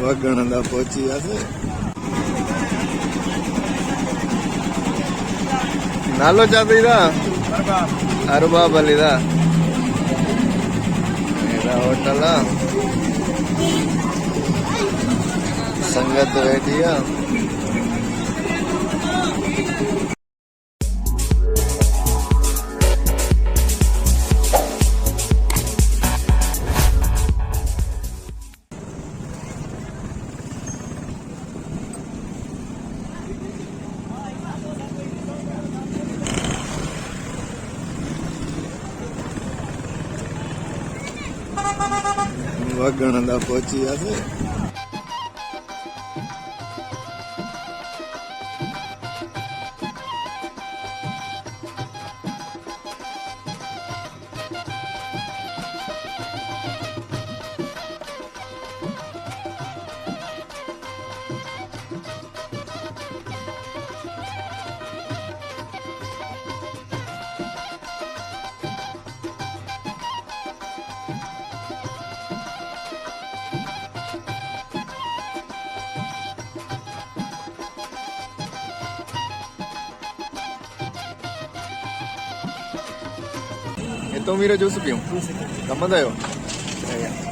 वगण पहुंची जासे नालो चाहते अरबाब अली होटल संगत बैठी है वगण पहुंची जासे Ito mira Joseph yung tama tayo. Ayan.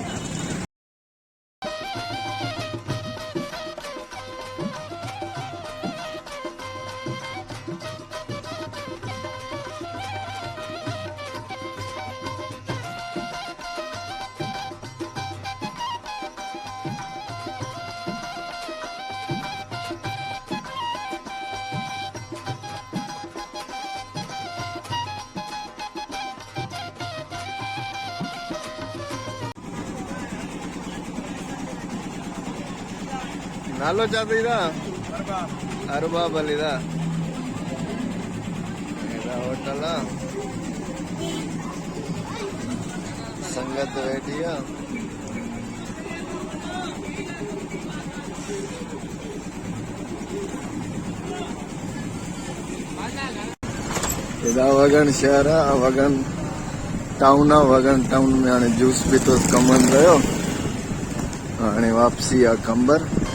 नालो चाहते अरबाब अली होटल संगत बैठी है वगन शहर वगन टाउन में जूस भी तो कमन रो वापसी आ कंबर